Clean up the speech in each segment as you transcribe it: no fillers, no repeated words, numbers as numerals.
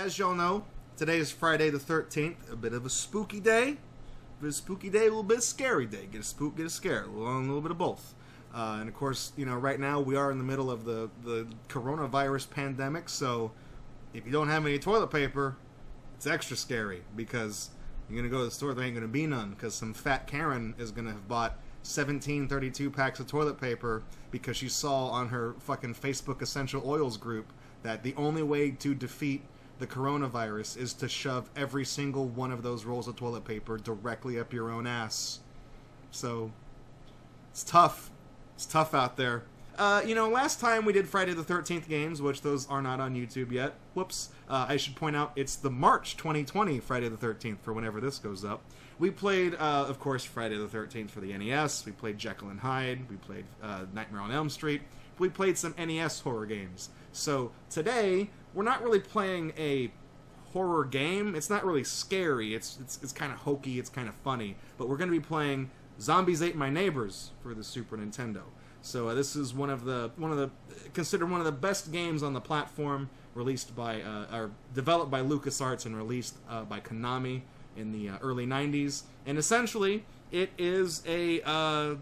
as y'all know, today is Friday the 13th, a bit of a spooky day. A little bit of scary day. Get a spook, get a scare, a little bit of both. And of course, you know, right now we are in the middle of the coronavirus pandemic, so if you don't have any toilet paper, it's extra scary because you're going to go to the store, there ain't going to be none, because some fat Karen is going to have bought 17 32 packs of toilet paper because she saw on her fucking Facebook Essential Oils group that the only way to defeat the coronavirus is to shove every single one of those rolls of toilet paper directly up your own ass. So, it's tough. It's tough out there. You know, last time we did Friday the 13th games, which those are not on YouTube yet. Whoops. I should point out it's the March 2020 Friday the 13th for whenever this goes up. We played, of course, Friday the 13th for the NES. We played Jekyll and Hyde. We played Nightmare on Elm Street. We played some NES horror games. So today, we're not really playing a horror game. It's not really scary. It's kind of hokey. It's kind of funny. But we're going to be playing Zombies Ate My Neighbors for the Super Nintendo. So this is considered one of the best games on the platform, released by or developed by LucasArts and released by Konami in the early 90s. And essentially, it is a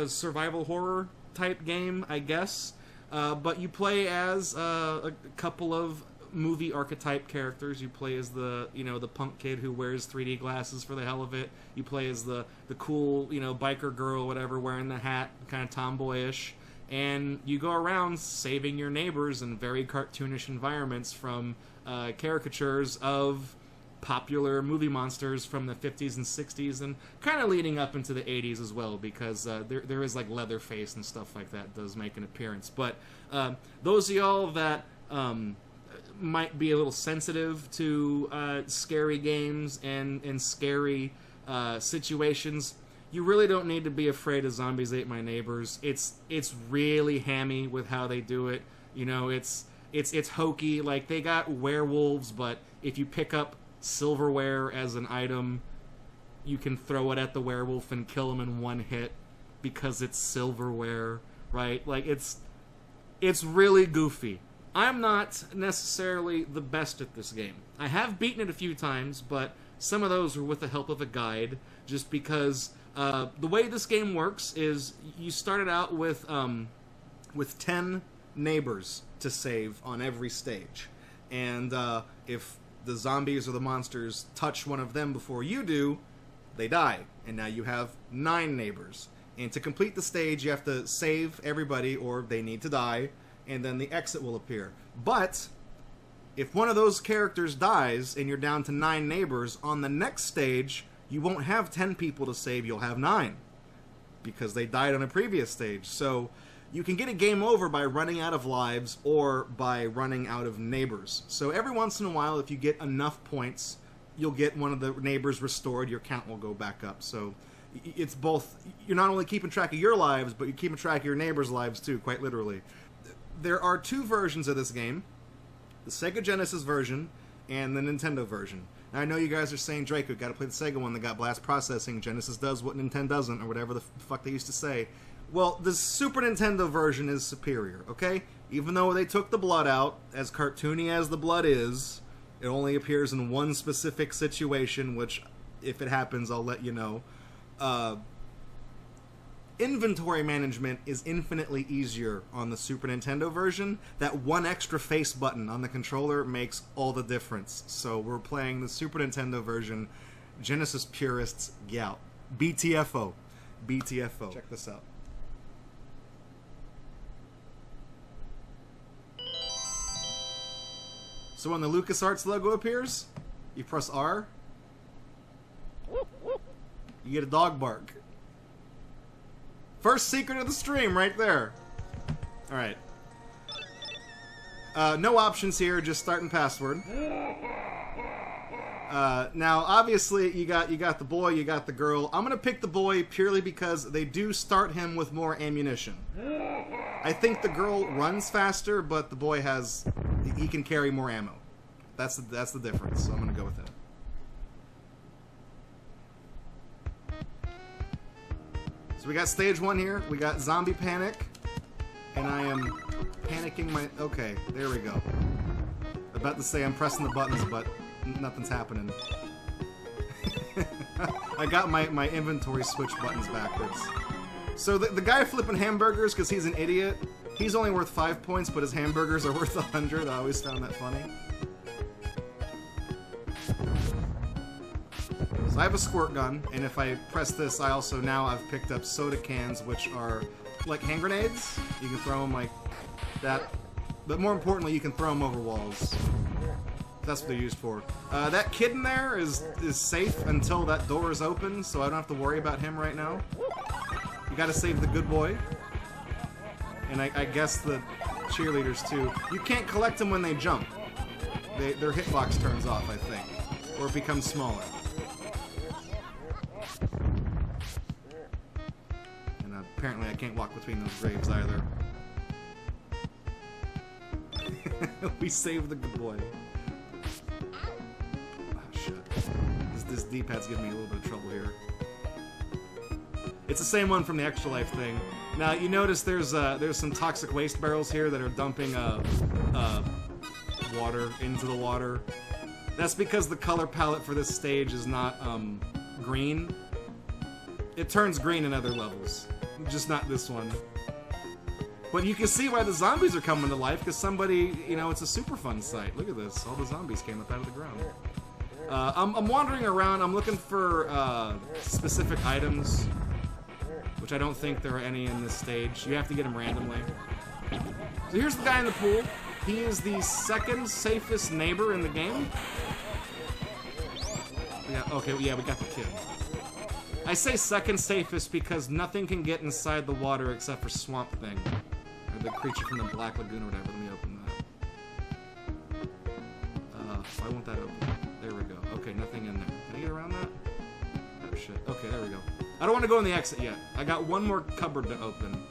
survival horror type game, I guess. But you play as a couple of movie archetype characters. You play as the punk kid who wears 3D glasses for the hell of it. You play as the cool, biker girl, whatever, wearing the hat, kind of tomboyish. And you go around saving your neighbors in very cartoonish environments from caricatures of popular movie monsters from the 50s and 60s, and kind of leading up into the 80s as well, because there is like Leatherface and stuff like that does make an appearance. But those of y'all that might be a little sensitive to scary games and scary situations, you really don't need to be afraid of Zombies Ate My Neighbors. It's really hammy with how they do it. It's hokey. Like, they got werewolves, but if you pick up silverware as an item, you can throw it at the werewolf and kill him in one hit because it's silverware, right? Like, it's really goofy. I'm not necessarily the best at this game. I have beaten it a few times, but some of those were with the help of a guide, just because the way this game works is you started out with 10 neighbors to save on every stage. And if the zombies or the monsters touch one of them before you do, they die. And now you have 9 neighbors. And to complete the stage, you have to save everybody, or they need to die, and then the exit will appear. But if one of those characters dies and you're down to 9 neighbors, on the next stage, you won't have 10 people to save, you'll have 9. Because they died on a previous stage. So you can get a game over by running out of lives or by running out of neighbors. So every once in a while, if you get enough points, you'll get one of the neighbors restored, your count will go back up. So it's both, you're not only keeping track of your lives, but you're keeping track of your neighbors' lives too, quite literally. There are 2 versions of this game, the Sega Genesis version and the Nintendo version. Now, I know you guys are saying, Draco, gotta play the Sega one that got blast processing, Genesis does what Nintendo doesn't, or whatever the fuck they used to say. Well, the Super Nintendo version is superior, okay? Even though they took the blood out, as cartoony as the blood is, it only appears in one specific situation, which, if it happens, I'll let you know. Inventory management is infinitely easier on the Super Nintendo version. That one extra face button on the controller makes all the difference. So we're playing the Super Nintendo version. Genesis purists, yeah. BTFO. BTFO. Check this out. So when the LucasArts logo appears, you press R, you get a dog bark. First secret of the stream right there. Alright. No options here, just start and password. Now, obviously, you got the boy, you got the girl. I'm gonna pick the boy purely because they do start him with more ammunition. I think the girl runs faster, but the boy he can carry more ammo. That's the difference, so I'm gonna go with him. So we got stage 1 here, we got zombie panic, and I am panicking my... Okay, there we go. About to say I'm pressing the buttons, but nothing's happening. I got my inventory switch buttons backwards. So the guy flipping hamburgers, because he's an idiot, he's only worth 5 points, but his hamburgers are worth 100. I always found that funny. So I have a squirt gun, and if I press this, I also now I've picked up soda cans, which are like hand grenades. You can throw them like that, but more importantly, you can throw them over walls. That's what they're used for. That kid in there is safe until that door is open, so I don't have to worry about him right now. You gotta save the good boy. And I guess the cheerleaders too. You can't collect them when they jump. Their hitbox turns off, I think. Or it becomes smaller. And apparently I can't walk between those graves either. We saved the good boy. This D-pad's giving me a little bit of trouble here. It's the same one from the Extra Life thing. Now, you notice there's some toxic waste barrels here that are dumping water into the water. That's because the color palette for this stage is not green. It turns green in other levels, just not this one. But you can see why the zombies are coming to life, because somebody, you know, it's a super fun site. Look at this, all the zombies came up out of the ground. I'm wandering around, I'm looking for specific items, which I don't think there are any in this stage. You have to get them randomly. So here's the guy in the pool. He is the second safest neighbor in the game. Yeah, okay, yeah, we got the kid. I say second safest because nothing can get inside the water except for Swamp Thing. Or the creature from the Black Lagoon or whatever. Let me open that. Why won't that open? There we go. Okay, nothing in there. Can I get around that? Oh shit. Okay, there we go. I don't want to go in the exit yet. I got one more cupboard to open.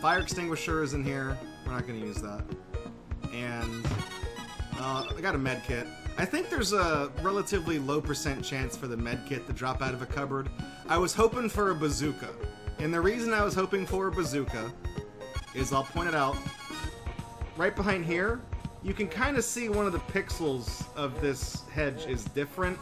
Fire extinguisher is in here. We're not going to use that. And I got a med kit. I think there's a relatively low % chance for the med kit to drop out of a cupboard. I was hoping for a bazooka. And the reason I was hoping for a bazooka is, I'll point it out, right behind here, you can kind of see one of the pixels of this hedge is different.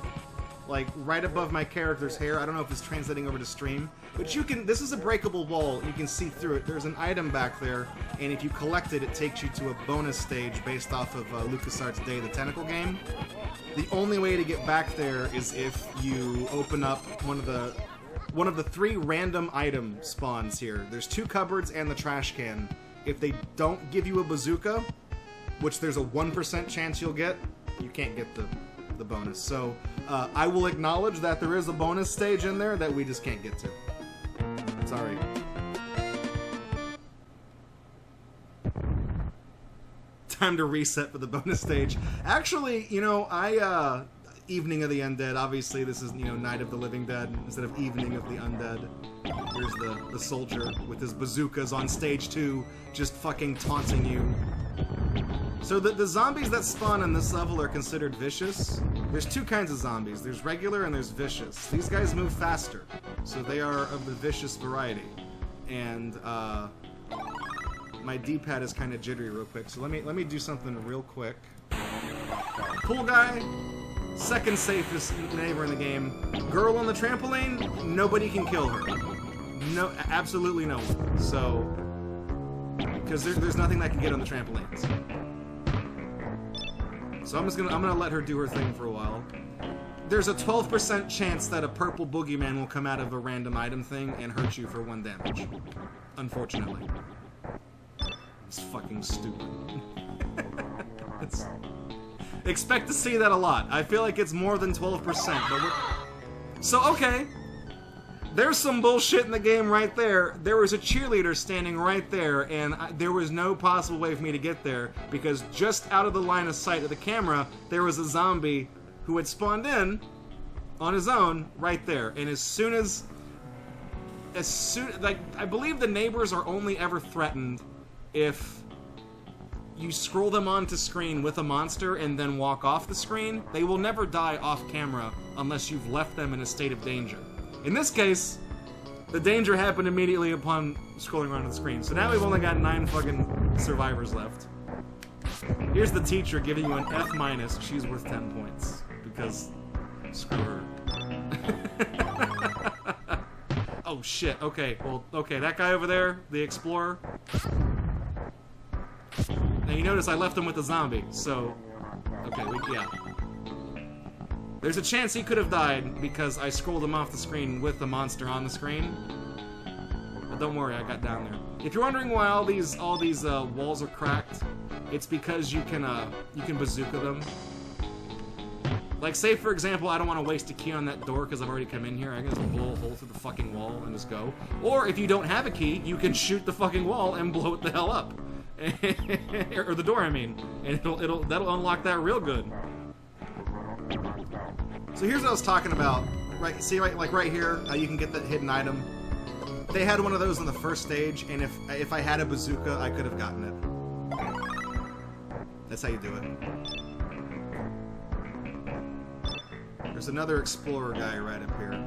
Like, right above my character's hair. I don't know if it's translating over to stream. But you can, this is a breakable wall. You can see through it. There's an item back there, and if you collect it, it takes you to a bonus stage based off of LucasArts' Day of the Tentacle game. The only way to get back there is if you open up one of the 3 random item spawns here. There's 2 cupboards and the trash can. If they don't give you a bazooka, which there's a 1% chance you'll get, you can't get the bonus. So I will acknowledge that there is a bonus stage in there that we just can't get to. Sorry. Time to reset for the bonus stage. Actually, you know, Evening of the Undead, obviously this is, you know, Night of the Living Dead instead of Evening of the Undead. Here's the soldier with his bazookas on stage 2, just fucking taunting you. So the zombies that spawn in this level are considered vicious. There's 2 kinds of zombies. There's regular and there's vicious. These guys move faster, so they are of the vicious variety. And my D-pad is kind of jittery real quick, so let me do something real quick. Pool guy, second safest neighbor in the game. Girl on the trampoline, nobody can kill her. No, absolutely no one. So, because there's nothing that can get on the trampolines. So I'm gonna let her do her thing for a while. There's a 12% chance that a purple boogeyman will come out of a random item thing and hurt you for 1 damage. Unfortunately. It's fucking stupid. Expect to see that a lot. I feel like it's more than 12%, but we're... So, okay. There's some bullshit in the game right there. There was a cheerleader standing right there, and there was no possible way for me to get there, because just out of the line of sight of the camera, there was a zombie who had spawned in on his own right there. And as soon, like, I believe the neighbors are only ever threatened if you scroll them onto screen with a monster and then walk off the screen. They will never die off camera unless you've left them in a state of danger. In this case, the danger happened immediately upon scrolling around the screen. So now we've only got 9 fucking survivors left. Here's the teacher giving you an F-. She's worth 10 points. Because, screw her. Oh shit, okay, well, okay, that guy over there, the explorer. Now you notice I left him with the zombie, so... Okay, yeah. There's a chance he could have died because I scrolled him off the screen with the monster on the screen. But don't worry, I got down there. If you're wondering why all these walls are cracked, it's because you can bazooka them. Like, say for example, I don't want to waste a key on that door because I've already come in here. I can just blow a hole through the fucking wall and just go. Or if you don't have a key, you can shoot the fucking wall and blow it the hell up, or the door, I mean, and that'll unlock that real good. So here's what I was talking about. Right, see, right here, you can get that hidden item. They had one of those on the first stage, and if I had a bazooka, I could have gotten it. That's how you do it. There's another explorer guy right up here.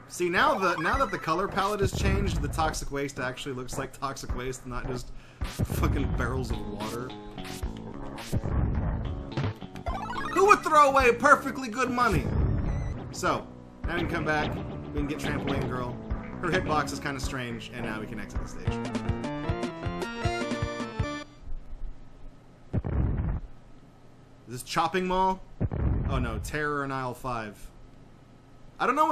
See, now that the color palette has changed, the toxic waste actually looks like toxic waste, not just fucking barrels of water. Who would throw away perfectly good money? So, now we can come back, we can get Trampoline Girl. Her hitbox is kind of strange, and now we can exit the stage. Is this Chopping Mall? Oh no, Terror in Aisle 5. I don't know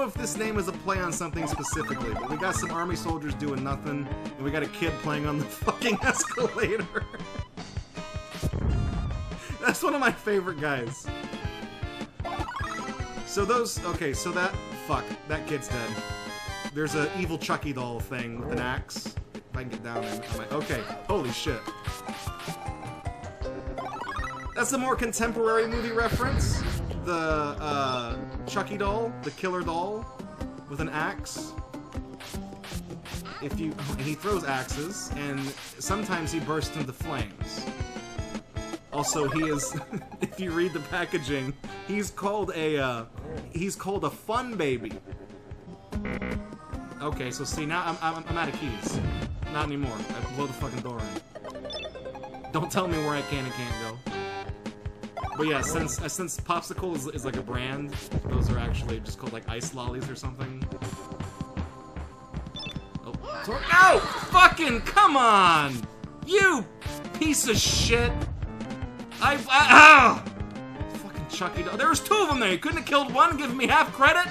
if this name is a play on something specifically, but we got some army soldiers doing nothing, and we got a kid playing on the fucking escalator. That's one of my favorite guys. So that kid's dead. There's an evil Chucky doll thing with an axe. If I can get down there, I'm like, okay, holy shit. That's a more contemporary movie reference. The Chucky doll, the killer doll, with an axe. He throws axes, and sometimes he bursts into flames. Also, he is, if you read the packaging, he's called a fun baby. Okay, so see, now I'm out of keys. Not anymore. I blow the fucking door in. Don't tell me where I can and can't go. But yeah, since Popsicle is like a brand, those are actually just called like ice lollies or something. Oh, no! Fucking come on! You piece of shit! Fucking Chucky doll. There was 2 of them there. You couldn't have killed one and given me half credit?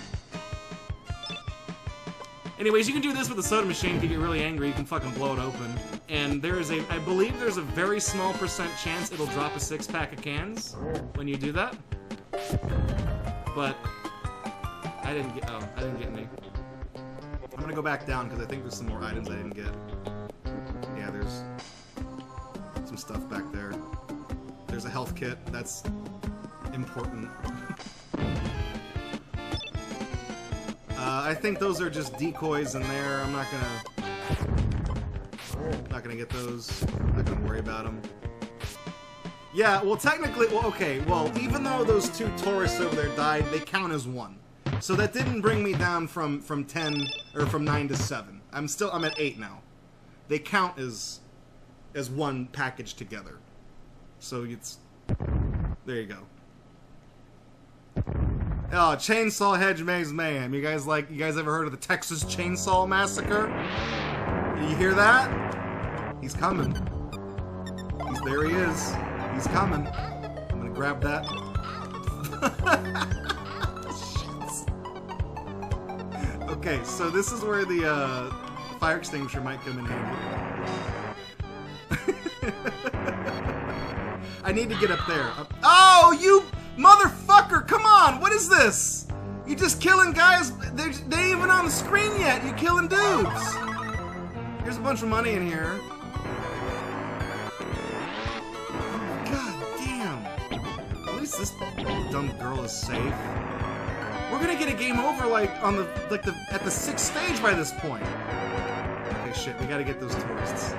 Anyways, you can do this with a soda machine if you get really angry. You can fucking blow it open. And I believe there's a very small % chance it'll drop a 6-pack of cans when you do that. But I didn't get any. I'm gonna go back down because I think there's some more items I didn't get. Yeah, there's some stuff back there. There's a health kit. That's important. I think those are just decoys in there. I'm not gonna get those. I'm not gonna worry about them. Yeah, well, technically, even though those 2 tourists over there died, they count as 1. So that didn't bring me down from 10 or from 9 to 7. I'm at 8 now. They count as 1 package together. So there you go. Oh, Chainsaw Hedge Maze Mayhem. You guys ever heard of the Texas Chainsaw Massacre? You hear that? He's coming. There he is. He's coming. I'm gonna grab that. Okay, so this is where the fire extinguisher might come in handy. I need to get up there. Oh, you motherfucker! Come on! What is this? You just killing guys? They ain't even on the screen yet. You killing dudes. Here's a bunch of money in here. God damn. At least this dumb girl is safe. We're gonna get a game over like at the 6th stage by this point. Okay, shit. We gotta get those tourists.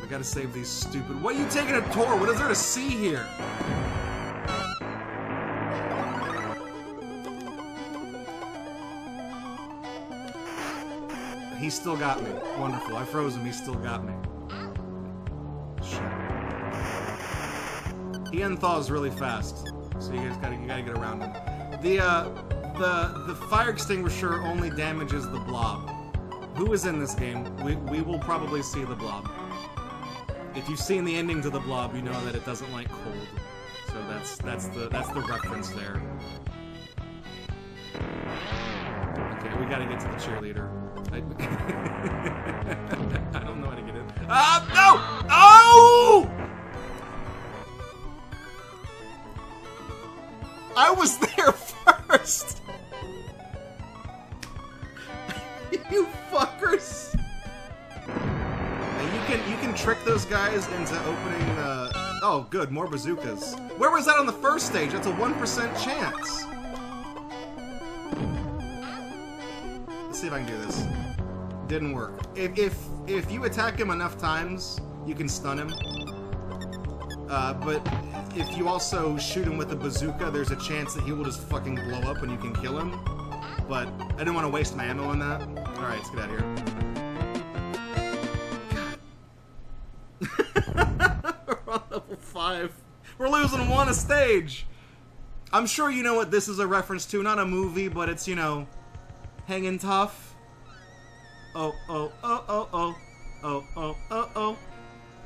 We gotta save these stupid. What are you taking a tour? What is there to see here? He still got me. Wonderful. I froze him. He still got me. Shit. He unthaws really fast, so you guys gotta get around him. The fire extinguisher only damages the blob. Who is in this game? We will probably see the blob. If you've seen the ending to the blob, you know that it doesn't like cold. So that's the reference there. Okay, we gotta get to the cheerleader. I don't know how to get in. Ah, no! Oh! I was there first! You fuckers! Now you can trick those guys into opening the... Oh, good, more bazookas. Where was that on the first stage? That's a 1% chance. Let's see if I can do this. Didn't work. If you attack him enough times, you can stun him. But if you also shoot him with a bazooka, there's a chance that he will just fucking blow up and you can kill him. But I didn't want to waste my ammo on that. Alright, let's get out of here. We're on level 5. We're losing 1 a stage! I'm sure you know what this is a reference to. Not a movie, but it's, you know, hanging tough. Oh, oh, oh, oh, oh. Oh, oh, oh, oh.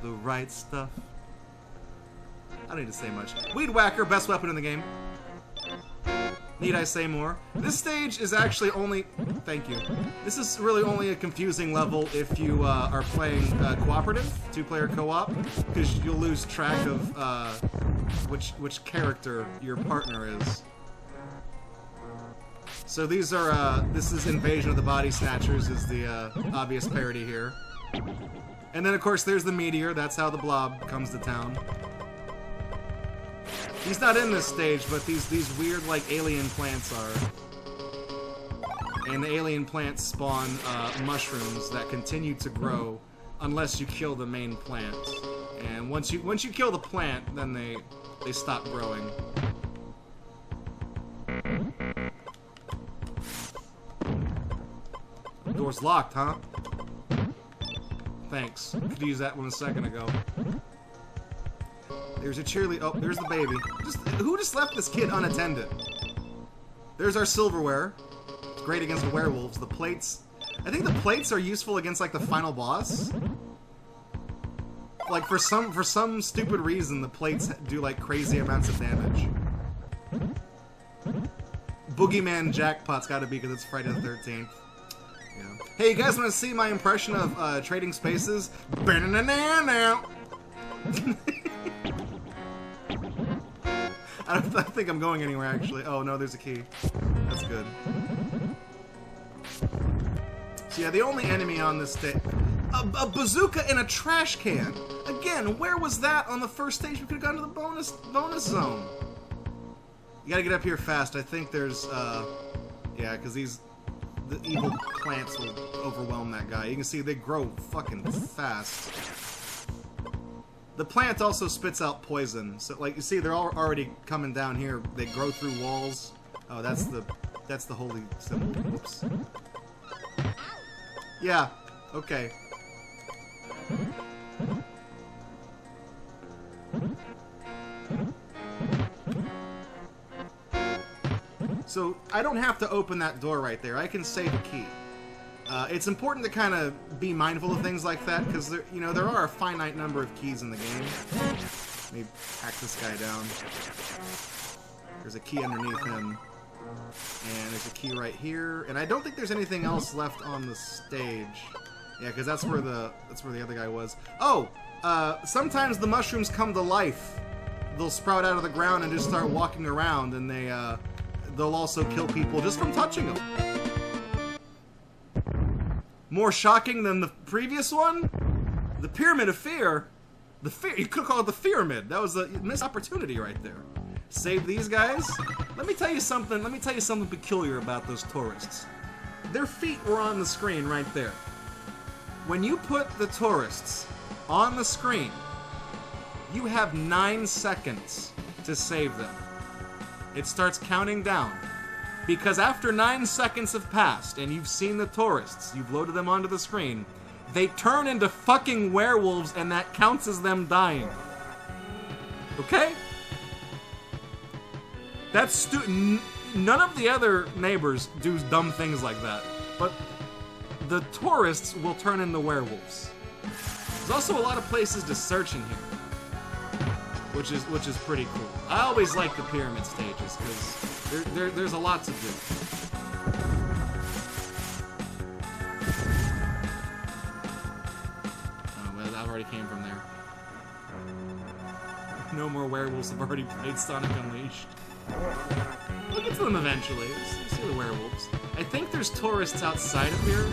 The right stuff. I don't need to say much. Weed Whacker, best weapon in the game. Need I say more? This stage is actually only... Thank you. This is really only a confusing level if you are playing cooperative, 2-player co-op, because you'll lose track of which character your partner is. So these are, this is Invasion of the Body Snatchers is the obvious parody here. And then of course there's the meteor, that's how the blob comes to town. He's not in this stage, but these weird, like, alien plants are. And the alien plants spawn mushrooms that continue to grow unless you kill the main plant. And once you kill the plant, then they stop growing. Door's locked, huh? Thanks. Could use that one a second ago. There's a cheerleader. Oh, there's the baby. Who just left this kid unattended? There's our silverware. It's great against the werewolves. The plates. I think the plates are useful against like the final boss. Like for some stupid reason, the plates do like crazy amounts of damage. Boogeyman Jackpot's got to be because it's Friday the 13th. Yeah. Hey, you guys want to see my impression of Trading Spaces? I don't think I'm going anywhere, actually. Oh, no, there's a key. That's good. So, yeah, the only enemy on this stage... A bazooka in a trash can! Again, where was that on the first stage? We could have gone to the bonus zone. You gotta get up here fast. I think there's, yeah, because the evil plants will overwhelm that guy. You can see they grow fucking fast. The plant also spits out poison, so like you see, they're all already coming down here. They grow through walls. Oh, that's the holy symbol. Whoops. Yeah. Okay. So I don't have to open that door right there. I can save a key. It's important to kind of be mindful of things like that, because there are a finite number of keys in the game. Let me hack this guy down. There's a key underneath him. And there's a key right here. And I don't think there's anything else left on the stage. Yeah, because that's where the other guy was. Oh! Sometimes the mushrooms come to life. They'll sprout out of the ground and just start walking around, and they'll also kill people just from touching them. More shocking than the previous one? The Pyramid of Fear? You could call it the Pyramid. That was a missed opportunity right there. Save these guys? Let me tell you something peculiar about those tourists. Their feet were on the screen right there. When you put the tourists on the screen, you have 9 seconds to save them. It starts counting down. Because after 9 seconds have passed and you've seen the tourists, you've loaded them onto the screen, They turn into fucking werewolves, and that counts as them dying. Okay? That's none of the other neighbors do dumb things like that. But the tourists will turn into werewolves. There's also a lot of places to search in here, which is pretty cool. I always like the pyramid stages because there's a lot to do. Oh, well, that already came from there. No more werewolves have already played Sonic Unleashed. We'll get to them eventually. Let's see the werewolves. I think there's tourists outside of here.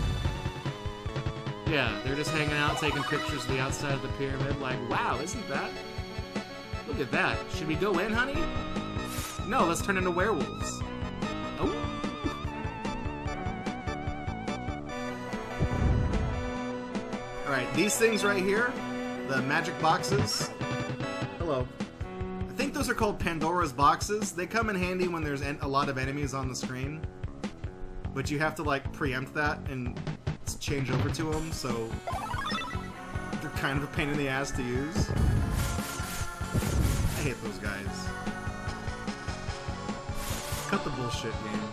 Yeah, they're just hanging out, taking pictures of the outside of the pyramid. Like, wow, isn't that? Look at that. Should we go in, honey? No, let's turn into werewolves. Oh. Alright, these things right here, the magic boxes. Hello. I think those are called Pandora's boxes. They come in handy when there's a lot of enemies on the screen. But you have to, like, preempt that and change over to them, so they're kind of a pain in the ass to use. I hate those guys. Cut the bullshit, game.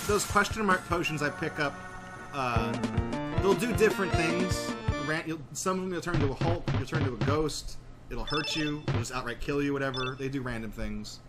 Those question mark potions I pick up, they'll do different things. Some of them you'll turn into a Hulk, you'll turn into a ghost, it'll hurt you, it'll just outright kill you, whatever. They do random things.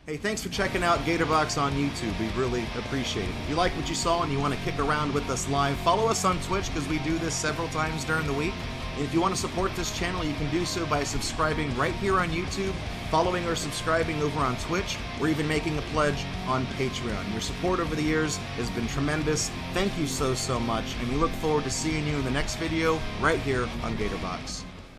Hey, thanks for checking out Gatorbox on YouTube. We really appreciate it. If you like what you saw and you want to kick around with us live, follow us on Twitch because we do this several times during the week. And if you want to support this channel, you can do so by subscribing right here on YouTube, following or subscribing over on Twitch, or even making a pledge on Patreon. Your support over the years has been tremendous. Thank you so much, and we look forward to seeing you in the next video right here on Gatorbox.